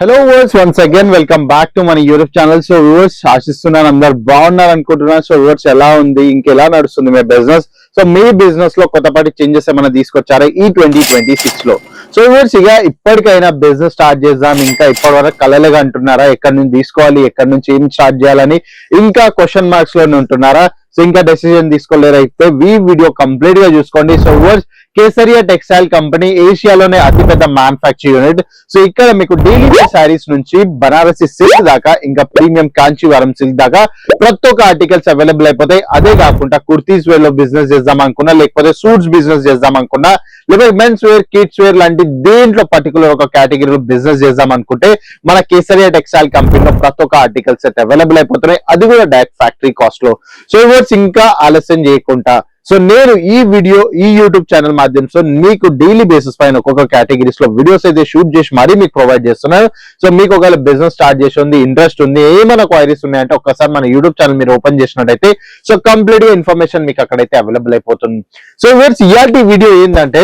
Hello viewers, once again welcome back to మన YouTube channel. So viewers, ఆశిస్తున్నాను అందరు బాగున్నారు అనుకుంటున్నాను. సో వ్యూవర్స్, ఎలా ఉంది, ఇంకెలా నడుస్తుంది మీ బిజినెస్? సో మీ బిజినెస్ లో కొత్తపాటి చేంజెస్ ఏమైనా తీసుకొచ్చారా ఈ 2026 లో? సో వ్యూవర్స్, ఇక ఇప్పటికైనా బిజినెస్ స్టార్ట్ చేద్దాం, ఇంకా ఇప్పటి వరకు కలలుగా అంటున్నారా? ఎక్కడి నుంచి తీసుకోవాలి, ఎక్కడి నుంచి ఏం స్టార్ట్ చేయాలని ఇంకా క్వశ్చన్ మార్క్స్ లోనే ఉంటున్నారా? సో ఇంకా డెసిజన్ తీసుకోలేరు అయితే ఈ వీడియో కంప్లీట్ గా చూసుకోండి. So viewers, Kesariya textile company ఏషియాలోనే అతిపెద్ద మ్యానుఫ్యాక్చరింగ్ యూనిట్. సో ఇక్కడ మీకు డైలీ శారీస్ నుంచి బనారసి సిల్క్ దాకా, ఇంకా ప్రీమియం కాంచీవరం సిల్క్ దాకా ప్రతి ఒక్క ఆర్టికల్స్ అవైలబుల్ అయిపోతాయి. అదే కాకుండా కుర్తీస్ వేర్ లో బిజినెస్ చేద్దాం అనుకున్నా, లేకపోతే సూట్స్ బిజినెస్ చేద్దాం అనుకున్నా, లేకపోతే మెన్స్ వేర్, కిడ్స్ వేర్ లాంటి దేంట్లో పర్టికులర్ ఒక కేటగిరీలో బిజినెస్ చేద్దాం అనుకుంటే మన కేసరియా టెక్స్టైల్ కంపెనీలో ప్రతి ఒక్క ఆర్టికల్స్ అయితే అవైలబుల్ అయిపోతున్నాయి. అది కూడా డైరెక్ట్ ఫ్యాక్టరీ కాస్ట్ లో. సో ఇంకా ఆలస్యం చేయకుండా సో నేను ఈ వీడియో ఈ యూట్యూబ్ ఛానల్ మాధ్యమంతో మీకు డైలీ బేసిస్ పైన ఒక్కొక్క కేటగిరీస్ లో వీడియోస్ అయితే షూట్ చేసి మరీ మీకు ప్రొవైడ్ చేస్తున్నాను. సో మీకు ఒకవేళ బిజినెస్ స్టార్ట్ చేసి ఉంది, ఇంట్రెస్ట్ ఉంది, ఏమైనా క్వైరీస్ ఉన్నాయంటే ఒక్కసారి మన యూట్యూబ్ ఛానల్ మీరు ఓపెన్ చేసినట్టయితే సో కంప్లీట్ గా ఇన్ఫర్మేషన్ మీకు అక్కడైతే అవైలబుల్ అయిపోతుంది. సో ఇయాల్టి వీడియో ఏంటంటే,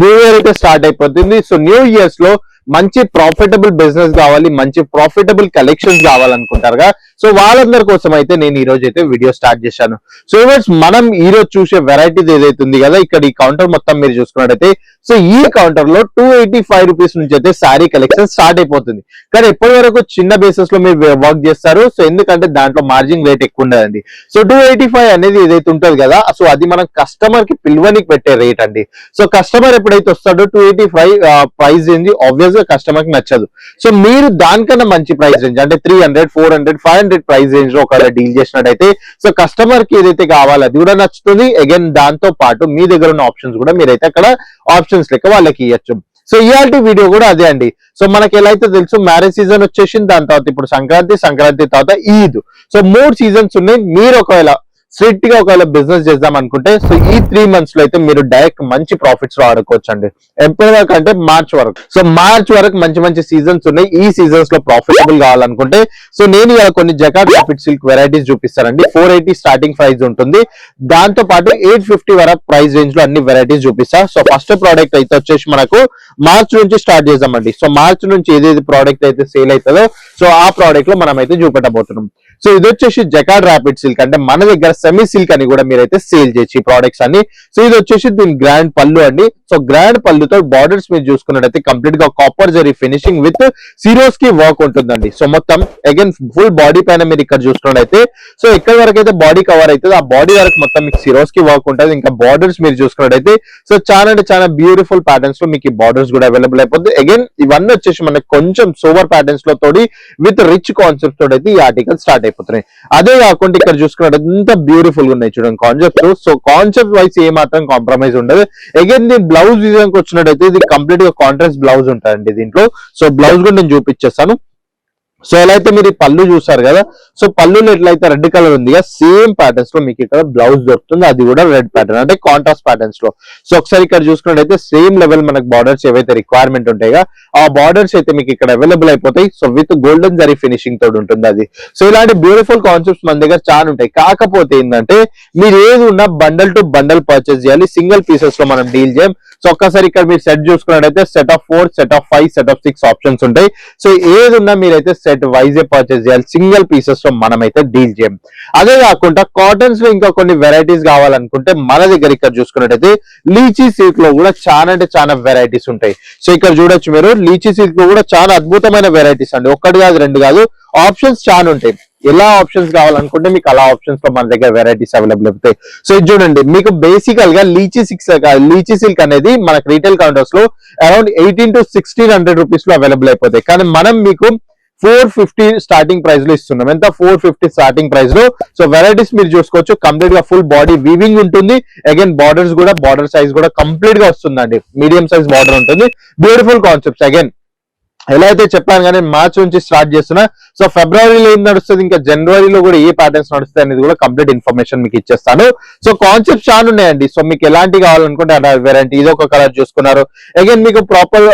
న్యూ ఇయర్ అయితే స్టార్ట్ అయిపోతుంది. సో న్యూ ఇయర్స్ లో మంచి ప్రాఫిటబుల్ బిజినెస్ కావాలి, మంచి ప్రాఫిటబుల్ కలెక్షన్స్ కావాలనుకుంటారుగా. సో వాళ్ళందరి కోసం అయితే నేను ఈ రోజు అయితే వీడియో స్టార్ట్ చేశాను. సో మనం ఈ రోజు చూసే వెరైటీస్ ఏదైతే ఉంది కదా, ఇక్కడ ఈ కౌంటర్ మొత్తం మీరు చూసుకున్నట్టయితే సో ఈ కౌంటర్ లో 285 రూపీస్ నుంచి అయితే శారీ కలెక్షన్ స్టార్ట్ అయిపోతుంది. కానీ ఎప్పటి వరకు చిన్న బేసిస్ లో మీరు వర్క్ చేస్తారు. సో ఎందుకంటే దాంట్లో మార్జిన్ రేట్ ఎక్కువ ఉండదండి. సో 285 అనేది ఏదైతే ఉంటది కదా, సో అది మనం కస్టమర్ కి పిలువనికి పెట్టే రేట్ అండి. సో కస్టమర్ ఎప్పుడైతే వస్తాడో 285 ప్రైస్ రేంజ్ ఆబ్వియస్ గా కస్టమర్ కి నచ్చదు. సో మీరు దానికన్నా మంచి ప్రైస్ రేంజ్ అంటే 300, 400, 500 ప్రైస్ రేంజ్ లో ఒకవేళ డీల్ చేసినట్టయితే సో కస్టమర్ కి ఏదైతే కావాలో అది కూడా నచ్చుతుంది. అగైన్ దాంతో పాటు మీ దగ్గర ఉన్న ఆప్షన్స్ కూడా మీరైతే అక్కడ ఆప్షన్స్ లెక్క వాళ్ళకి ఇవ్వచ్చు. సో ఇయాల్టి వీడియో కూడా అదే అండి. సో మనకి ఎలా అయితే తెలుసు, మ్యారేజ్ సీజన్ వచ్చేసింది, దాని తర్వాత ఇప్పుడు సంక్రాంతి తర్వాత ఈద్. సో 3 సీజన్స్ ఉన్నాయి. మీరు ఒకవేళ స్ట్రిక్ట్ గా ఒకవేళ బిజినెస్ చేద్దాం అనుకుంటే సో ఈ 3 months లో అయితే మీరు డైరెక్ట్ మంచి ప్రాఫిట్స్ లో ఆడుకోవచ్చు అండి. ఎప్పటి వరకు అంటే మార్చ్ వరకు. సో మార్చ్ వరకు మంచి మంచి సీజన్స్ ఉన్నాయి. ఈ సీజన్స్ లో ప్రాఫిటబుల్ కావాలనుకుంటే సో నేను ఇలా కొన్ని జకార్డ్ రాపిడ్ సిల్క్ వెరైటీస్ చూపిస్తానండి. 480 స్టార్టింగ్ ప్రైస్ ఉంటుంది. దాంతో పాటు 850 వరకు ప్రైస్ రేంజ్ లో అన్ని వెరైటీస్ చూపిస్తా. సో ఫస్ట్ ప్రోడక్ట్ అయితే వచ్చేసి మనకు మార్చ్ నుంచి స్టార్ట్ చేద్దామండి. సో మార్చ్ నుంచి ఏదేది ప్రోడక్ట్ అయితే సేల్ అవుతుందో సో ఆ ప్రోడక్ట్ లో మనం అయితే చూపెట్టబోతున్నాం. సో ఇది వచ్చేసి జకార్డ్ రాపిడ్ సిల్క్, అంటే మన దగ్గర సెమీ సిల్క్ అని కూడా మీరైతే సేల్ చేయొచ్చు ఈ ప్రోడక్ట్స్ అన్ని. సో ఇది వచ్చేసి దీని గ్రాండ్ పళ్ళు అండి. సో గ్రాండ్ పళ్ళుతో బార్డర్స్ మీరు చూసుకున్నట్టయితే కంప్లీట్ గా కాపర్ జరీ ఫినిషింగ్ విత్ సిరోస్ కి వర్క్ ఉంటుందండి. సో మొత్తం అగైన్ ఫుల్ బాడీ పైన మీరు ఇక్కడ చూసుకున్నట్టయితే సో ఎక్కడి వరకు అయితే బాడీ కవర్ అవుతుంది ఆ బాడీ వరకు మొత్తం మీకు సిరోస్ కి వర్క్ ఉంటుంది. ఇంకా బార్డర్స్ మీరు చూసుకున్నట్టయితే సో చాలా అంటే చాలా బ్యూటిఫుల్ ప్యాటర్న్స్ లో మీకు ఈ బార్డర్స్ కూడా అవైలబుల్ అయిపోతుంది. అగైన్ ఇవన్నీ వచ్చేసి మనకి కొంచెం సోవర్ ప్యాటర్న్స్ లో తోడి విత్ రిచ్ కాన్సెప్ట్ తోటి అయితే ఈ ఆర్టికల్ స్టార్ట్ అయిపోతున్నాయి. అదే కాకుండా ఇక్కడ చూసుకున్నట్టు ఎంత బ్యూటిఫుల్ గా ఉన్నాయి చూడండి కాన్సెప్ట్. సో కాన్సెప్ట్ వైస్ ఏ మాత్రం కాంప్రమైజ్ ఉండదు. అగైన్ దీని బ్లౌజ్ విజయానికి వచ్చినట్టయితే ఇది కంప్లీట్ గా కాంట్రాస్ట్ బ్లౌజ్ ఉంటుందండి దీంట్లో. సో బ్లౌజ్ కూడా నేను చూపించేస్తాను. సో ఎలా అయితే మీరు ఈ పళ్ళు చూసారు కదా, సో పళ్ళులో ఎట్లయితే రెడ్ కలర్ ఉంది సేమ్ ప్యాటర్న్స్ లో మీకు ఇక్కడ బ్లౌజ్ దొరుకుతుంది. అది కూడా రెడ్ ప్యాటర్న్ అంటే కాంట్రాస్ట్ ప్యాటర్న్స్ లో. సో ఒకసారి ఇక్కడ చూసుకున్నట్టయితే సేమ్ లెవెల్ మనకు బార్డర్స్ ఏవైతే రిక్వైర్మెంట్ ఉంటాయో ఆ బార్డర్స్ అయితే మీకు ఇక్కడ అవైలబుల్ అయిపోతాయి. So with golden zari finishing తోటి ఉంటుంది అది. సో ఇలాంటి బ్యూటిఫుల్ కాన్సెప్ట్స్ మన దగ్గర చాలా ఉంటాయి. కాకపోతే ఏంటంటే మీరు ఏది ఉన్నా బండల్ టు బండల్ పర్చేస్ చేయాలి, సింగిల్ పీసెస్ లో మనం డీల్ చేయం. సో ఒక్కసారి ఇక్కడ మీరు సెట్ చూసుకున్నట్టయితే set of 4, set of 5, set of 6 options ఉంటాయి. సో ఏది ఉన్నా మీరైతే సెట్ వైజ్ పర్చేస్ చేయాలి, సింగిల్ పీసెస్ లో మనమైతే డీల్ చేయం. అదే కాకుండా కాటన్స్ లో ఇంకా కొన్ని వెరైటీస్ కావాలనుకుంటే మన దగ్గర ఇక్కడ చూసుకున్నట్టయితే లీచీ సిల్క్ లో కూడా చాలా అంటే చాలా వెరైటీస్ ఉంటాయి. సో ఇక్కడ చూడొచ్చు మీరు లీచీ సిల్క్ లో కూడా చాలా అద్భుతమైన వెరైటీస్ అండి. ఒకటి కాదు, రెండు కాదు, ఆప్షన్స్ చాలా ఉంటాయి. ఎలా ఆప్షన్స్ కావాలనుకుంటే మీకు అలా ఆప్షన్స్ లో మన దగ్గర వెరైటీస్ అవైలబుల్ అవుతాయి. సో ఇది చూడండి, మీకు బేసికల్ గా లీచీ సిల్క్ అనేది మనకు రీటైల్ కౌంటర్స్ లో అరౌండ్ 1800 to 1600 రూపీస్ లో అవైలబుల్ అయిపోతాయి. కానీ మనం మీకు 450 స్టార్టింగ్ ప్రైస్ లో ఇస్తున్నాం. ఎంత? 450 స్టార్టింగ్ ప్రైస్ లో. సో వెరైటీస్ మీరు చూసుకోవచ్చు. కంప్లీట్ గా ఫుల్ బాడీ వీవింగ్ ఉంటుంది. అగైన్ బార్డర్స్ కూడా బార్డర్ సైజ్ కూడా కంప్లీట్ గా వస్తుందండి. మీడియం సైజ్ బార్డర్ ఉంటుంది. Beautiful concepts. అగైన్ ఎలా అయితే చెప్పాను కానీ మార్చ్ నుంచి స్టార్ట్ చేస్తున్నా. సో ఫిబ్రవరిలో ఏం నడుస్తుంది, ఇంకా జనవరిలో కూడా ఏ ప్యాటర్న్స్ నడుస్తాయి అనేది కూడా కంప్లీట్ ఇన్ఫర్మేషన్ మీకు ఇచ్చేస్తాను. సో కాన్సెప్ట్స్ చాలా ఉన్నాయండి. సో మీకు ఎలాంటి కావాలనుకుంటే అలా వెరైటీ. ఇది ఒక కలర్ చూసుకున్నారు. అగైన్ మీకు ప్రాపర్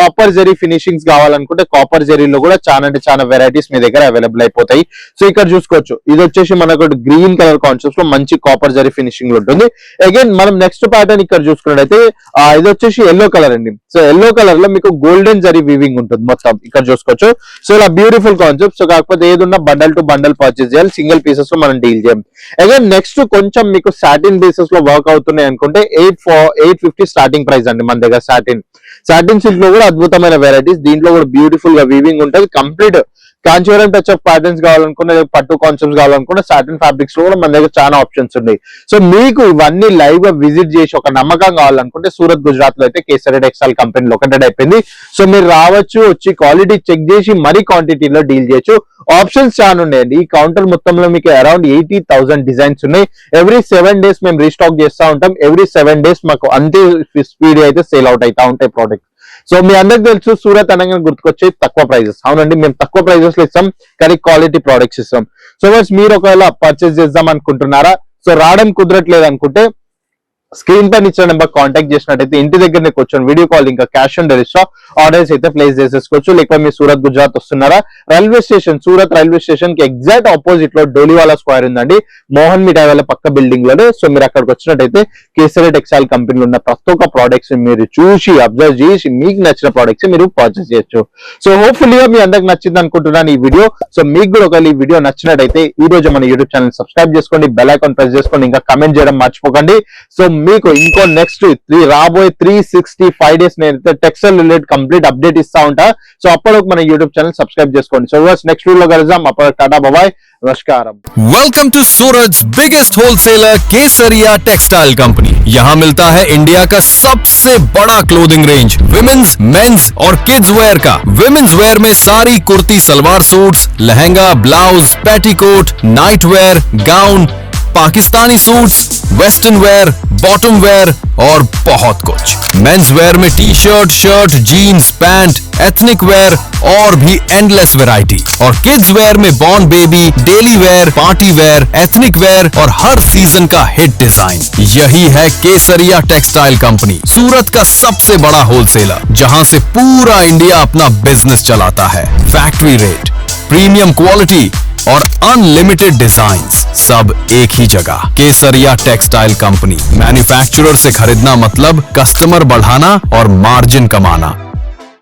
కాపర్ జరీ ఫినిషింగ్స్ కావాలనుకుంటే కాపర్ జరీలో కూడా చాలా అంటే చాలా వెరైటీస్ మీ దగ్గర అవైలబుల్ అయిపోతాయి. సో ఇక్కడ చూసుకోవచ్చు, ఇది వచ్చేసి మనకు గ్రీన్ కలర్ కాన్సెప్ట్స్ లో మంచి కాపర్ జరీ ఫినిషింగ్ లో ఉంటుంది. అగైన్ మనం నెక్స్ట్ ప్యాటర్న్ ఇక్కడ చూసుకున్నట్టయితే ఇది వచ్చేసి ఎల్లో కలర్ అండి. సో ఎల్లో కలర్ లో మీకు గోల్డెన్ జరీ వీవింగ్ ఉంటుంది మొత్తం ఇక్కడ చూసుకోవచ్చు. సో ఇలా బ్యూటిఫుల్ కాన్సెప్ట్. సో కాకపోతే ఏదున్నా బండల్ టు బండల్ పర్చేస్ చేయాలి, సింగిల్ పీసెస్ లో మనం డీల్ చేయం. అగైన్ నెక్స్ట్ కొంచెం మీకు సాటిన్ బేసిస్ లో వర్క్ అవుతున్నాయి అనుకుంటే 850 స్టార్టింగ్ ప్రైస్ అండి మన దగ్గర. సాటిన్ సిల్క్ లో కూడా అద్భుతమైన వెరైటీస్, దీంట్లో కూడా బ్యూటిఫుల్ గా వీవింగ్ ఉంటుంది. Complete Kanjeevaram touch of patterns కావాలనుకున్న, పట్టు కాన్సెప్ట్స్ కావాలనుకున్న సాటిన్ ఫ్యాబ్రిక్స్ లో కూడా మన దగ్గర చాలా ఆప్షన్స్ ఉన్నాయి. సో మీకు ఇవన్నీ లైవ్ గా విజిట్ చేసి ఒక నమ్మకం కావాలనుకుంటే సూరత్ గుజరాత్ లో అయితే కేసరి టెక్స్టైల్ కంపెనీ లొకేటెడ్ అయిపోయింది. సో మీరు రావచ్చు, వచ్చి క్వాలిటీ చెక్ చేసి మరీ క్వాంటిటీలో డీల్ చేయొచ్చు. ఆప్షన్స్ చాలా ఉన్నాయండి. ఈ కౌంటర్ మొత్తంలో మీకు అరౌండ్ 80,000 డిజైన్స్ ఉన్నాయి. ఎవ్రీ 7 days మేము రీస్టాక్ చేస్తూ ఉంటాం. ఎవ్రీ 7 days మాకు అంతే స్పీడ్ అయితే సేల్ అవుట్ అవుతా ఉంటాయి ప్రోడక్ట్. సో మీ అందరికి తెలుసు సూరత్ అనగానే గుర్తుకొచ్చే తక్కువ ప్రైజెస్. అవునండి, మేము తక్కువ ప్రైజెస్ లో ఇస్తాం కానీ క్వాలిటీ ప్రోడక్ట్స్ ఇస్తాం. సో మీరు ఒకవేళ పర్చేస్ చేద్దాం అనుకుంటున్నారా, సో రావడం కుదరట్లేదు అనుకుంటే స్క్రీన్ పైన ఇచ్చిన నెంబర్ కాంటాక్ట్ చేసినట్టయితే ఇంటి దగ్గరనే కూర్చొని వీడియో కాల్ ఇంకా క్యాష్ ఆన్ డెలివరీ ఆర్డర్స్ అయితే ప్లేస్ చేసేసుకోవచ్చు. లేకపోతే మీరు సూరత్ గుజరాత్ వస్తున్నారా, railway station Surat railway station కి ఎగ్జాక్ట్ ఆపోజిట్ లో డోలీవాలా స్క్వేర్ ఉందండి, మోహన్ మిఠాయి వాళ్ళ పక్క బిల్డింగ్ లోనే. సో మీరు అక్కడికి వచ్చినట్టయితే కేసరి టెక్స్టైల్ కంపెనీలో ఉన్న ప్రతి ఒక్క ప్రోడక్ట్స్ మీరు చూసి అబ్జర్వ్ చేసి మీకు నచ్చిన ప్రోడక్ట్స్ మీరు పర్చేస్ చేయొచ్చు. సో హోప్ఫుల్లీ మీ అందరికి నచ్చింది అనుకుంటున్నాను ఈ వీడియో. సో మీకు కూడా ఒకవేళ ఈ వీడియో నచ్చినట్టయితే ఈ రోజు మన యూట్యూబ్ ఛానల్ సబ్స్క్రైబ్ చేసుకోండి, బెల్ ఐకాన్ ప్రెస్ చేసుకోండి, ఇంకా కమెంట్ చేయడం మర్చిపోకండి. సో మీకు ఇంకో నెక్స్ట్ రాబోయే 365 days నేను టెక్స్టైల్ రిలేటెడ్ కంప్లీట్ అప్డేట్ ఇస్తా ఉంటా. సో అప్పటికి మన యూట్యూబ్ ఛానల్ సబ్స్క్రైబ్ చేసుకోండి. సో నెక్స్ట్ వీడియోలో కలుద్దాం. అప్పటికి టాటా బాయ్, నమస్కారం. Welcome to Suraj biggest wholesaler Kesariya textile company. यहाँ मिलता है इंडिया का सबसे बड़ा क्लोथिंग रेंज विमेन्स, मेंस और किड्स वेयर का। विमेन्स वेयर में sari, kurti, salwar suits, lehenga, blouse, petticoat, night wear, gown, Pakistani suits, western wear, bottom wear और बहुत कुछ। मेंस वेयर में T shirt, shirt, jeans, pant, ethnic wear और भी एंडलेस वैरायटी। और किड्स वेयर में born baby, daily wear, party wear, ethnic wear और हर season का हिट डिजाइन। यही है केसरिया टेक्सटाइल कंपनी, सूरत का सबसे बड़ा होलसेलर, जहां से पूरा इंडिया अपना बिजनेस चलाता है। फैक्ट्री रेट, प्रीमियम क्वालिटी और अनलिमिटेड डिजाइन्स सब एक ही जगह। केसरिया टेक्सटाइल कंपनी। मैन्युफैक्चरर से खरीदना मतलब कस्टमर बढ़ाना और मार्जिन कमाना।